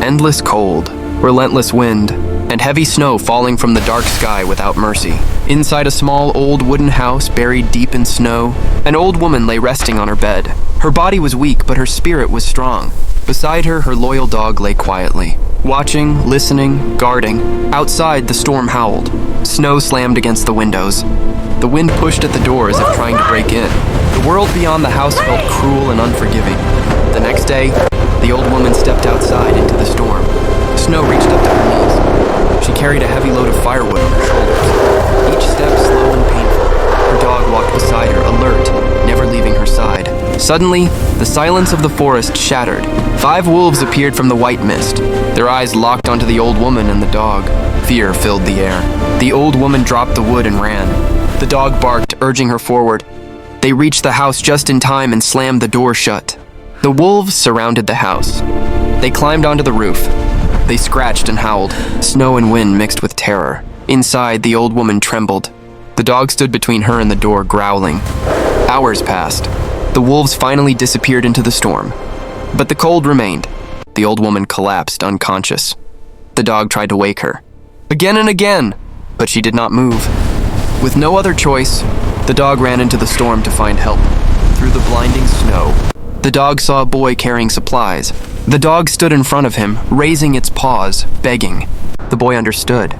Endless cold, relentless wind, and heavy snow falling from the dark sky without mercy. Inside a small old wooden house buried deep in snow, an old woman lay resting on her bed. Her body was weak, but her spirit was strong. Beside her, her loyal dog lay quietly, watching, listening, guarding. Outside, the storm howled. Snow slammed against the windows. The wind pushed at the door as if trying to break in. The world beyond the house felt cruel and unforgiving. The next day, the old woman stepped outside into the storm. Snow reached up to her knees. She carried a heavy load of firewood on her shoulders. Each step slow and painful. Her dog walked beside her, alert, never leaving her side. Suddenly, the silence of the forest shattered. 5 wolves appeared from the white mist. Their eyes locked onto the old woman and the dog. Fear filled the air. The old woman dropped the wood and ran. The dog barked, urging her forward. They reached the house just in time and slammed the door shut. The wolves surrounded the house. They climbed onto the roof. They scratched and howled. Snow and wind mixed with terror. Inside, the old woman trembled. The dog stood between her and the door, growling. Hours passed. The wolves finally disappeared into the storm. But the cold remained. The old woman collapsed, unconscious. The dog tried to wake her. Again and again, but she did not move. With no other choice, the dog ran into the storm to find help. Through the blinding snow, the dog saw a boy carrying supplies. The dog stood in front of him, raising its paws, begging. The boy understood.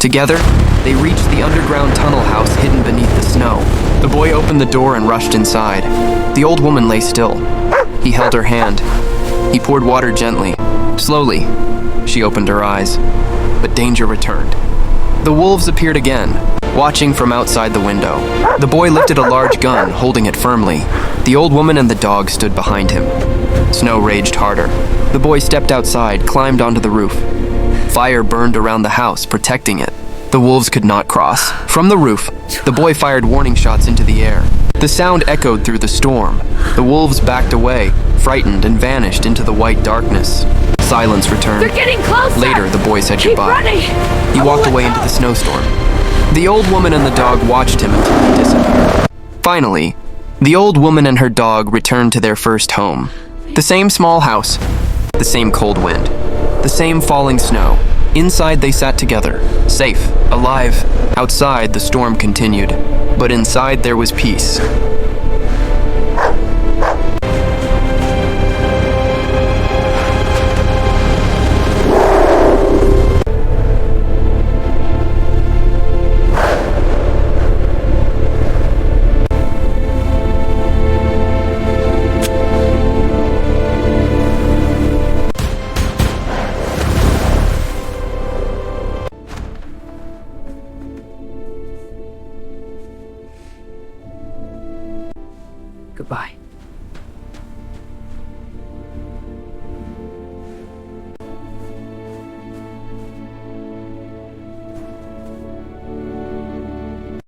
Together, they reached the underground tunnel house hidden beneath the snow. The boy opened the door and rushed inside. The old woman lay still. He held her hand. He poured water gently. Slowly, she opened her eyes. But danger returned. The wolves appeared again, watching from outside the window. The boy lifted a large gun, holding it firmly. The old woman and the dog stood behind him. Snow raged harder. The boy stepped outside, climbed onto the roof. Fire burned around the house, protecting it. The wolves could not cross. From the roof, the boy fired warning shots into the air. The sound echoed through the storm. The wolves backed away, frightened, and vanished into the white darkness. Silence returned. They're getting closer! Later, the boy said Keep goodbye. running! He walked away into the snowstorm. The old woman and the dog watched him until he disappeared. Finally, the old woman and her dog returned to their first home. The same small house, the same cold wind, the same falling snow. Inside they sat together, safe, alive. Outside the storm continued, but inside there was peace.